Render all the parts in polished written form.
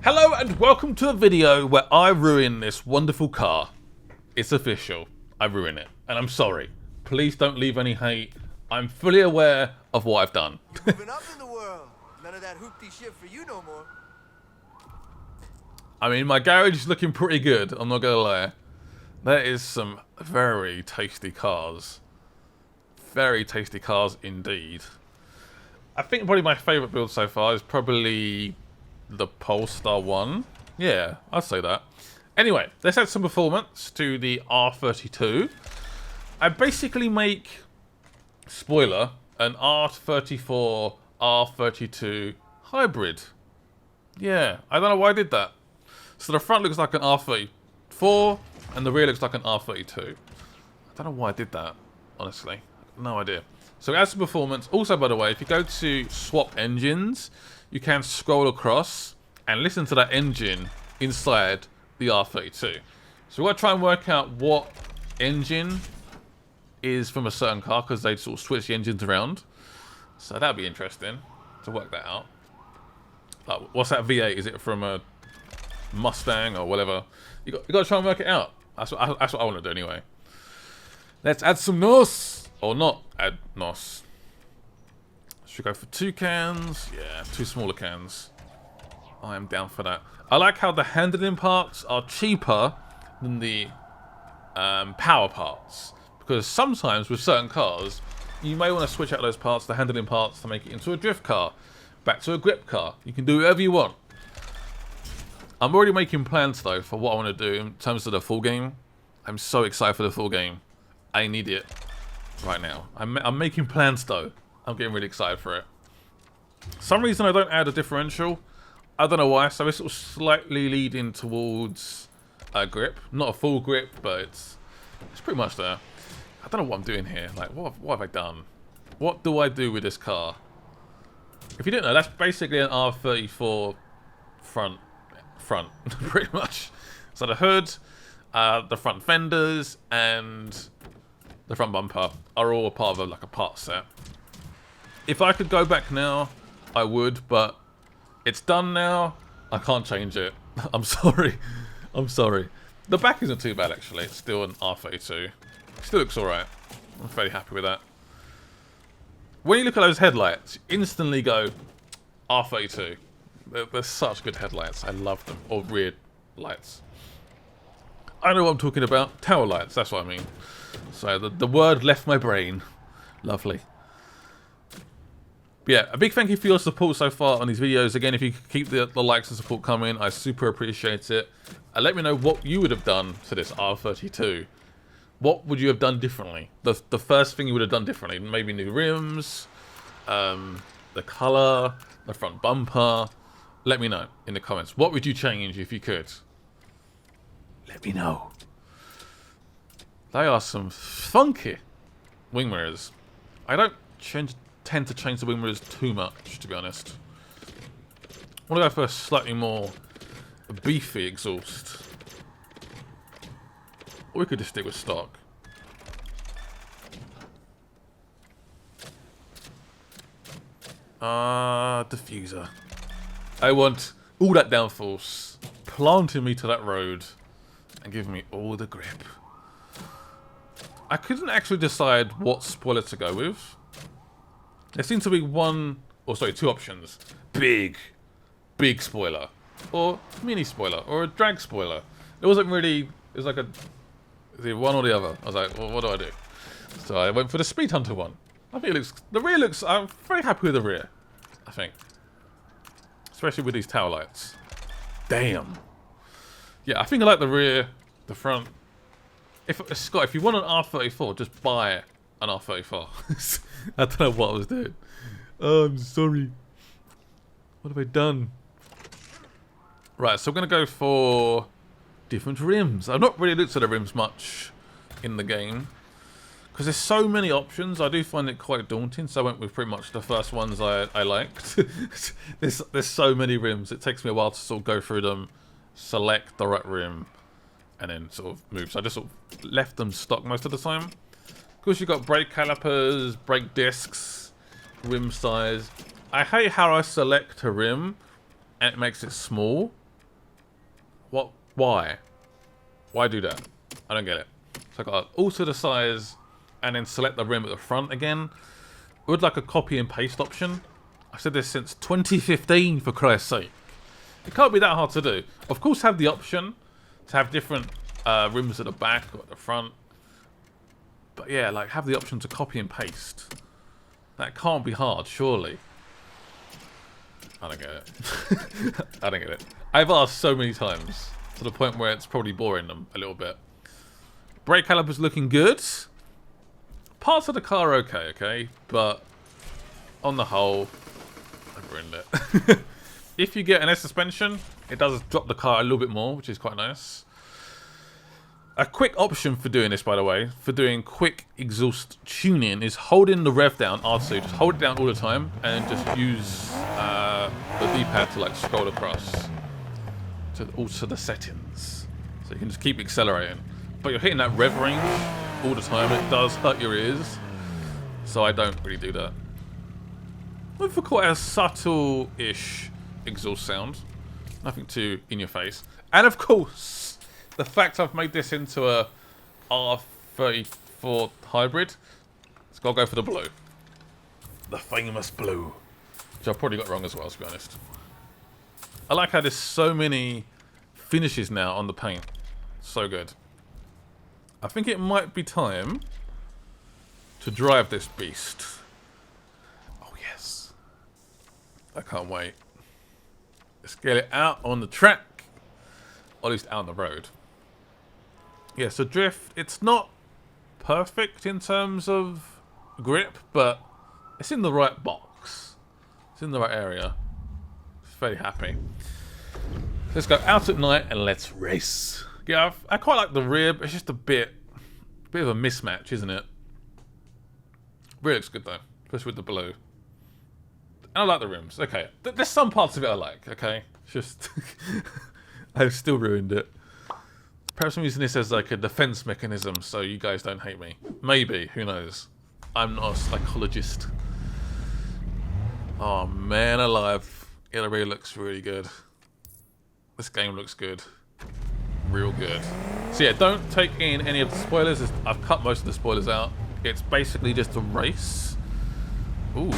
Hello and welcome to a video where I ruin this wonderful car. It's official. I ruin it. And I'm sorry. Please don't leave any hate. I'm fully aware of what I've done. You're moving up in the world. None of that hoopty shit for you no more. I mean, my garage is looking pretty good. I'm not gonna lie. There is some very tasty cars. Very tasty cars indeed. I think probably my favourite build so far is probably the Polestar 1. Yeah, I'd say that. Anyway, let's add some performance to the R32. I basically make, spoiler, an R34, R32 hybrid. Yeah, I don't know why I did that. So the front looks like an R34, and the rear looks like an R32. I don't know why I did that, honestly. No idea. So as for performance, also by the way, if you go to swap engines, you can scroll across and listen to that engine inside the R32. So we're going to try and work out what engine is from a certain car, because they sort of switch the engines around. So that'd be interesting to work that out. What's that V8? Is it from a Mustang or whatever? You got to try and work it out. That's what I want to do anyway. Let's add some NOS. Or not add NOS. Should we go for 2 cans? Yeah, 2 smaller cans. I am down for that. I like how the handling parts are cheaper than the power parts. Because sometimes with certain cars, you may want to switch out those parts, the handling parts, to make it into a drift car. Back to a grip car. You can do whatever you want. I'm already making plans though for what I want to do in terms of the full game. I'm so excited for the full game. I need it right now. I'm making plans though. I'm getting really excited for it. Some reason I don't add a differential. I don't know why. So it's sort of slightly leading towards a grip. Not a full grip, but it's pretty much there. I don't know what I'm doing here. Like, what have I done? What do I do with this car? If you didn't know, that's basically an R34 front, pretty much. So the hood, the front fenders, and the front bumper are all a part of like a part set. If I could go back now, I would, but it's done now. I can't change it. I'm sorry. I'm sorry. The back isn't too bad actually. It's still an R32. Still looks alright. I'm fairly happy with that. When you look at those headlights, you instantly go R32. They're such good headlights. I love them. Or rear lights. I know what I'm talking about. Tail lights, that's what I mean. So the word left my brain. Lovely. But yeah, a big thank you for your support so far on these videos. Again, if you could keep the likes and support coming, I super appreciate it. Let me know what you would have done to this R32. What would you have done differently? The first thing you would have done differently. Maybe new rims, the colour, the front bumper. Let me know in the comments. What would you change if you could? Let me know. They are some funky wing mirrors. I don't tend to change the wing mirrors too much, to be honest. I want to go for a slightly more beefy exhaust. Or we could just stick with stock. Diffuser. I want all that downforce planting me to that road and giving me all the grip. I couldn't actually decide what spoiler to go with. There seems to be two options. Big spoiler. Or mini spoiler. Or a drag spoiler. It wasn't really, it was like is it one or the other? I was like, well, what do I do? So I went for the Speed Hunter one. I think the rear looks, I'm very happy with the rear. I think. Especially with these tail lights. Damn. Yeah, I think I like the rear, the front. Scott, if you want an R34, just buy an R34. I don't know what I was doing. Oh, I'm sorry. What have I done? Right, so we're going to go for different rims. I've not really looked at the rims much in the game. Because there's so many options, I do find it quite daunting. So I went with pretty much the first ones I liked. there's so many rims. It takes me a while to sort of go through them, select the right rim, and then sort of move. So I just sort of left them stock most of the time. Of course, you've got brake calipers, brake discs, rim size. I hate how I select a rim and it makes it small. What? Why? Why do that? I don't get it. So I got to alter the size and then select the rim at the front again. With like a copy and paste option. I've said this since 2015, for Christ's sake. It can't be that hard to do. Of course, have the option to have different rims at the back or at the front. But yeah, like have the option to copy and paste. That can't be hard, surely. I don't get it. I don't get it. I've asked so many times to the point where it's probably boring them a little bit. Brake calipers looking good. Parts of the car are okay, but on the whole, I've ruined it. If you get an S suspension, it does drop the car a little bit more, which is quite nice. A quick option for doing this, by the way, for doing quick exhaust tuning, is holding the rev down, R2, just hold it down all the time, and just use the D-pad to like scroll across to alter the settings. So you can just keep accelerating. But you're hitting that rev range all the time, it does hurt your ears, so I don't really do that. Went for quite a subtle-ish exhaust sound. Nothing too in your face. And of course, the fact I've made this into a R34 hybrid, it's got to go for the blue. The famous blue. Which I probably got wrong as well, to be honest. I like how there's so many finishes now on the paint. So good. I think it might be time to drive this beast. Oh yes. I can't wait. Let's get it out on the track. Or at least out on the road. Yeah, so drift, it's not perfect in terms of grip, but it's in the right box. It's in the right area. Very happy. Let's go out at night and let's race. Yeah, I quite like the rear, but it's just a bit of a mismatch, isn't it? Rear looks good though, especially with the blue. And I like the rims. Okay, there's some parts of it I like. Okay, it's just I've still ruined it. Perhaps I'm using this as like a defense mechanism, so you guys don't hate me. Maybe, who knows? I'm not a psychologist. Oh man, alive! Yeah, the rear looks really good. This game looks good. Real good. So yeah, don't take in any of the spoilers. I've cut most of the spoilers out. It's basically just a race. Ooh,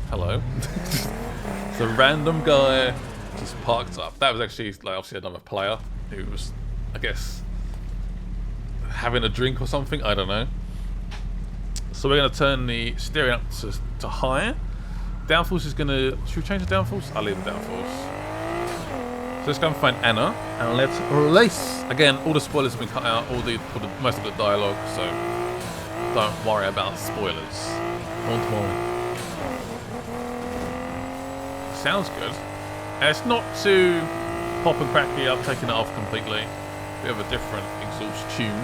hello. It's a random guy just parked up. That was actually like obviously another player who was, I guess, having a drink or something. I don't know. So we're going to turn the steering up to high. Downforce is going to... Should we change the downforce? I'll leave the downforce. So let's go and find Anna, and let's race. Again, all the spoilers have been cut out, most of the dialogue, so don't worry about spoilers. Don't worry. Sounds good. And it's not too pop and cracky. I've taken it off completely. Bit of a different exhaust tune.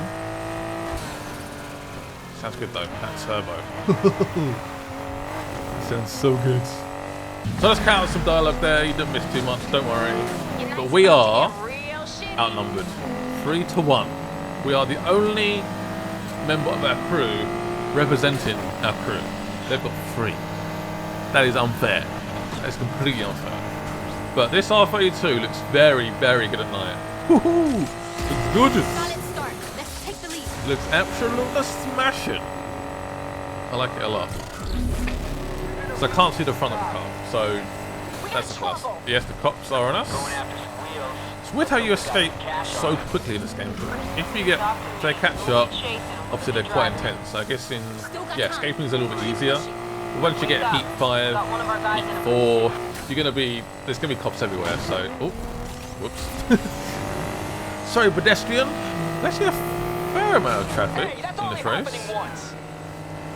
Sounds good though. That turbo. Sounds so good. So let's count some dialogue there. You didn't miss too much. Don't worry. But we are outnumbered 3-1. We are the only member of our crew representing our crew. They've got 3. That is unfair. That is completely unfair. But this R32 looks very, very good at night. Woohoo! Looks good. Solid start. Let's take the lead. Looks absolutely smashing. I like it a lot. So I can't see the front of the car. So that's a plus. Yes, the cops are on us. It's weird how you escape so quickly in this game. If you get, say, catch up, obviously they're quite intense. So I guess escaping is a little bit easier. But once you get heat 5, heat 4, there's gonna be cops everywhere. So, oh, whoops. Sorry, pedestrian. There's actually a fair amount of traffic in this race.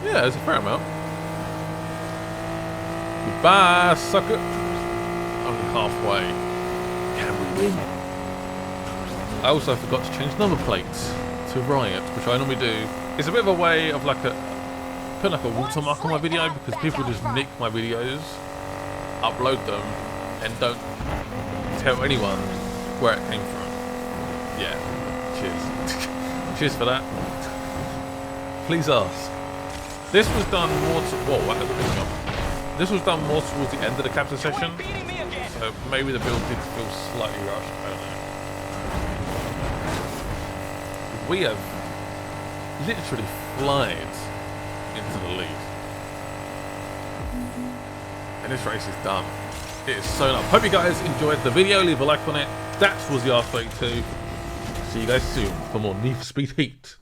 Yeah, there's a fair amount. Goodbye, sucker. Only halfway. Can we win? I also forgot to change number plates to Riot, which I normally do. It's a bit of a way of like putting like a watermark on my video, because people just nick my videos, upload them, and don't tell anyone where it came from. Yeah, cheers. Cheers for that. Please ask. This was done more This was done more towards the end of the capture session, so maybe the build did feel slightly rushed, I don't know. We have literally flied into the lead. And this race is done. It is so done. Hope you guys enjoyed the video. Leave a like on it. That was the R32. See you guys soon for more Need for Speed Heat.